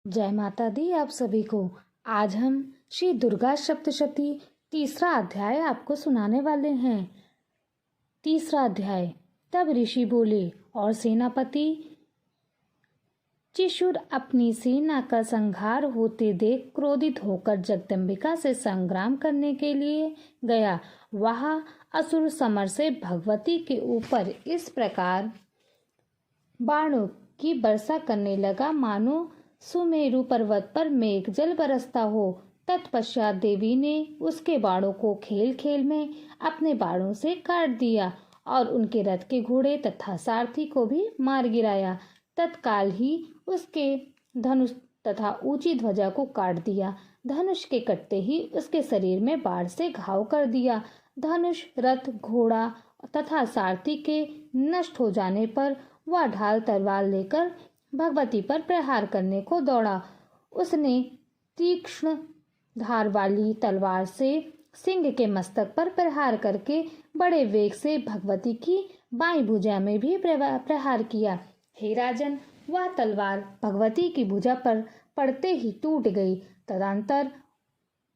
जय माता दी आप सभी को। आज हम श्री दुर्गा सप्तशती तीसरा अध्याय आपको सुनाने वाले हैं। तीसरा अध्याय। तब ऋषि बोले और सेनापति चिशुर अपनी सेना का संहार होते देख क्रोधित होकर जगदम्बिका से संग्राम करने के लिए गया। वह असुर समर से भगवती के ऊपर इस प्रकार बाणों की वर्षा करने लगा मानो सुमेरु पर्वत पर मेघ जल बरसता हो। तत्पश्चात देवी ने उसके बाणों को खेल खेल में अपने बाणों से काट दिया और उनके रथ के घोड़े तथा सारथी को भी मार गिराया। तत्काल ही उसके धनुष तथा ऊंची ध्वजा को काट दिया। धनुष के कटते ही उसके शरीर में बाढ़ से घाव कर दिया। धनुष, रथ, घोड़ा तथा सारथी के नष्ट हो जाने पर वह ढाल तलवार लेकर भगवती पर प्रहार करने को दौड़ा। उसने तीक्ष्ण धार वाली तलवार से सिंह के मस्तक पर प्रहार करके बड़े वेग से भगवती की बाईं भुजा में भी प्रहार किया। हे राजन, वह तलवार भगवती की भुजा पर पड़ते ही टूट गई। तदंतर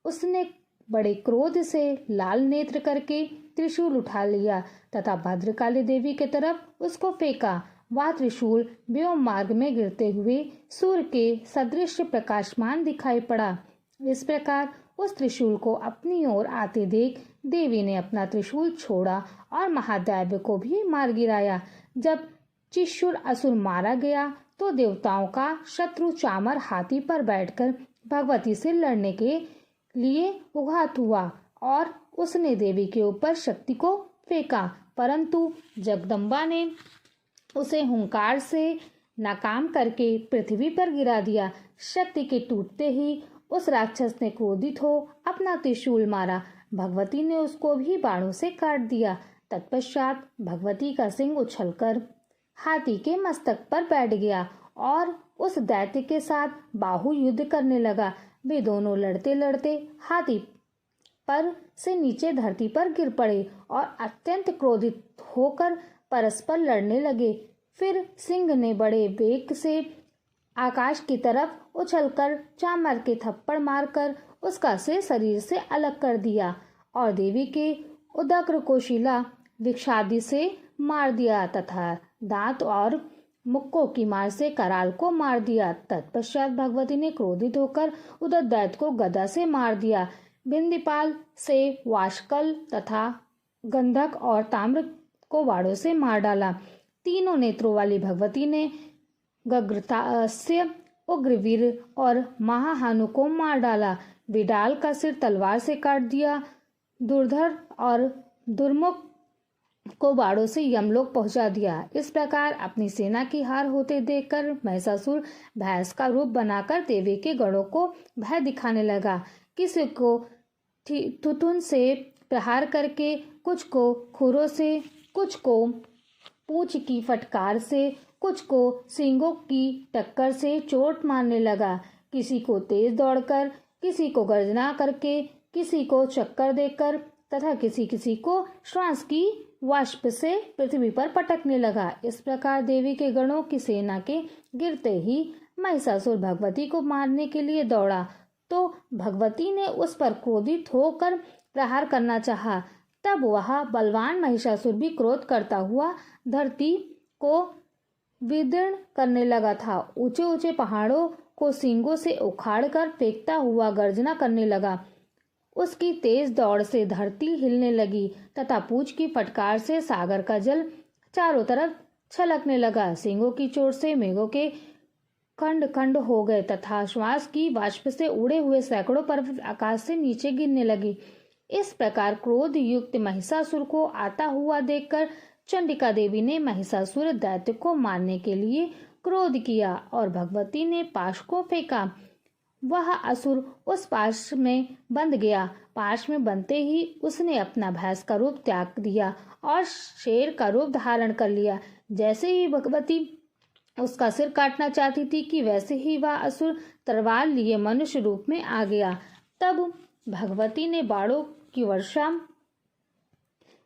उसने बड़े क्रोध से लाल नेत्र करके त्रिशूल उठा लिया तथा भद्रकाली देवी की तरफ उसको फेंका। वह त्रिशूल व्योम मार्ग में गिरते हुए सूर्य के सदृश प्रकाशमान दिखाई पड़ा। इस प्रकार उस त्रिशूल को अपनी ओर आते देख देवी ने अपना त्रिशूल छोड़ा और महादैव को भी मार गिराया। जब चिशुर असुर मारा गया तो देवताओं का शत्रु चामर हाथी पर बैठकर भगवती से लड़ने के लिए उघात हुआ और उसने देवी के ऊपर शक्ति को फेंका, परंतु जगदम्बा ने उसे हुंकार से नाकाम करके पृथ्वी पर गिरा दिया। शक्ति के टूटते ही उस राक्षस ने क्रोधित हो अपना त्रिशूल मारा। भगवती ने उसको भी बाणों से काट दिया। तत्पश्चात भगवती का सिंह उछलकर हाथी के मस्तक पर बैठ गया और उस दैत्य के साथ बाहु युद्ध करने लगा। वे दोनों लड़ते लड़ते हाथी पर से नीचे धरती पर गिर पड़े और अत्यंत क्रोधित होकर परस्पर लड़ने लगे। फिर सिंह ने बड़े वेग से आकाश की तरफ उछलकर चामर के थप्पड़ मारकर उसका सिर शरीर से अलग कर दिया और देवी के उदग्र को शिला विक्षादि से मार दिया तथा दांत और मुक्कों की मार से कराल को मार दिया। तत्पश्चात भगवती ने क्रोधित होकर उदर दैत्य को गदा से मार दिया। बिंदीपाल से वाशकल तथा गंधक और ताम्र को बाड़ों से मार डाला। तीनों नेत्रों वाली भगवती ने गग्रतास्य, उग्रवीर और महाहानु को मार डाला। विडाल का सिर तलवार से काट दिया। दुर्धर और दुर्मुख को बाड़ों से यमलोक पहुंचा दिया। इस प्रकार अपनी सेना की हार होते देखकर महिषासुर भैंस का रूप बनाकर देवी के गणों को भय दिखाने लगा। किसी को थुथुन से प्रहार करके, कुछ को खुरों से, कुछ को पूंछ की फटकार से, कुछ को सींगों की टक्कर से चोट मारने लगा। किसी को तेज दौड़कर, किसी को गर्जना करके, किसी को चक्कर देकर तथा किसी को श्वास की वाष्प से पृथ्वी पर पटकने लगा। इस प्रकार देवी के गणों की सेना के गिरते ही महिषासुर भगवती को मारने के लिए दौड़ा तो भगवती ने उस पर क्रोधित होकर प्रहार करना चाहा। तब वह बलवान महिषासुर भी क्रोध करता हुआ धरती को विदीर्ण करने लगा था। ऊंचे ऊंचे पहाड़ों को सींगों से उखाड़कर फेंकता हुआ गर्जना करने लगा। उसकी तेज दौड़ से धरती हिलने लगी तथा पूंछ की फटकार से सागर का जल चारों तरफ छलकने लगा। सींगों की चोट से मेघों के खंड खंड हो गए तथा श्वास की वाष्प से उड़े हुए सैकड़ों पर्वत आकाश से नीचे गिरने लगी। इस प्रकार क्रोध युक्त महिषासुर को आता हुआ देखकर चंडिका देवी ने महिषासुर दैत्य को मारने के लिए क्रोध किया और भगवती ने पाश को फेंका। वह असुर उस पाश में बंध गया। पाश में बंधते ही उसने अपना भैंस का रूप त्याग दिया और शेर का रूप धारण कर लिया। जैसे ही भगवती उसका सिर काटना चाहती थी कि वैसे ही वह असुर तलवार लिए मनुष्य रूप में आ गया। तब भगवती ने बाणों की वर्षा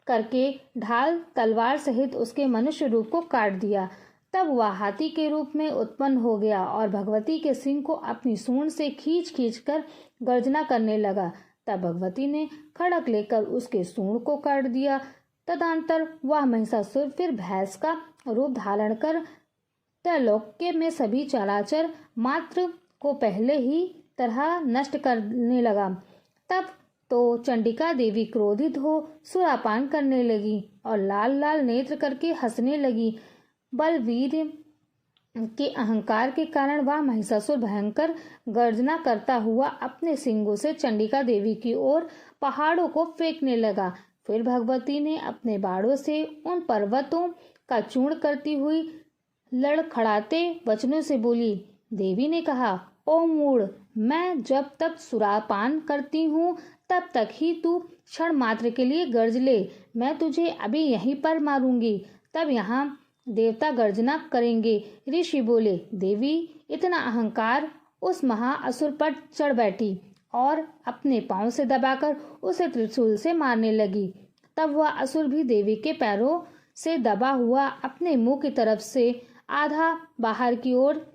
करके ढाल तलवार सहित उसके मनुष्य रूप को काट दिया। तब वह हाथी के रूप में उत्पन्न हो गया और भगवती के सिंह को अपनी सूंड से खींच कर गर्जना करने लगा। तब भगवती ने खड़क लेकर उसके सूंड को काट दिया। तदंतर वह महिषासुर फिर भैंस का रूप धारण कर त्रैलोक्य में सभी चराचर मात्र को पहले ही तरह नष्ट करने लगा। तब तो चंडिका देवी क्रोधित हो सुरापान करने लगी और लाल लाल नेत्र करके हंसने लगी। बलवीर के अहंकार के कारण वह महिषासुर भयंकर गर्जना करता हुआ अपने सिंगों से चंडिका देवी की ओर पहाड़ों को फेंकने लगा। फिर भगवती ने अपने बाणों से उन पर्वतों का चूर्ण करती हुई लड़खड़ाते वचनों से बोली। देवी ने कहा, ओ मूढ़, मैं जब तक सुरापान करती हूँ तब तक ही तू क्षण मात्र के लिए गर्ज ले, मैं तुझे अभी यहीं पर मारूंगी। तब यहाँ देवता गर्जना करेंगे। ऋषि बोले, देवी इतना अहंकार। उस महाअसुर पर चढ़ बैठी और अपने पांव से दबाकर उसे त्रिशूल से मारने लगी। तब वह असुर भी देवी के पैरों से दबा हुआ अपने मुंह की तरफ से आधा बाहर की ओर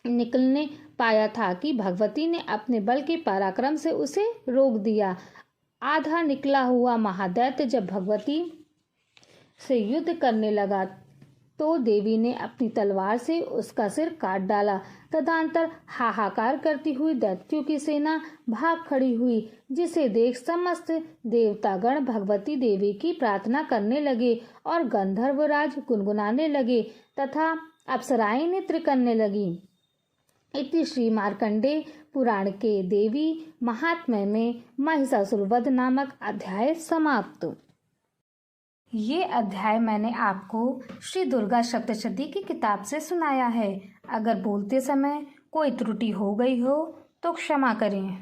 निकलने पाया था कि भगवती ने अपने बल के पराक्रम से उसे रोक दिया। आधा निकला हुआ महादैत्य जब भगवती से युद्ध करने लगा तो देवी ने अपनी तलवार से उसका सिर काट डाला। तदंतर हाहाकार करती हुई दैत्यों की सेना भाग खड़ी हुई, जिसे देख समस्त देवतागण भगवती देवी की प्रार्थना करने लगे और गंधर्वराज गुनगुनाने लगे तथा अप्सराएं नृत्य करने लगी। इति श्री मार्कंडेय पुराण के देवी महात्म्य में महिषासुर वध नामक अध्याय समाप्त। ये अध्याय मैंने आपको श्री दुर्गा सप्तशती की किताब से सुनाया है। अगर बोलते समय कोई त्रुटि हो गई हो तो क्षमा करें।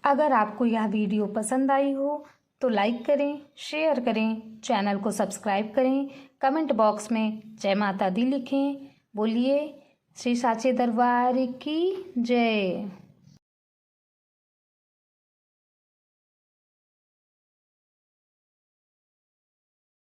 अगर आपको यह वीडियो पसंद आई हो तो लाइक करें, शेयर करें, चैनल को सब्सक्राइब करें, कमेंट बॉक्स में जय माता दी लिखें। बोलिए श्री साचे दरबार की जय।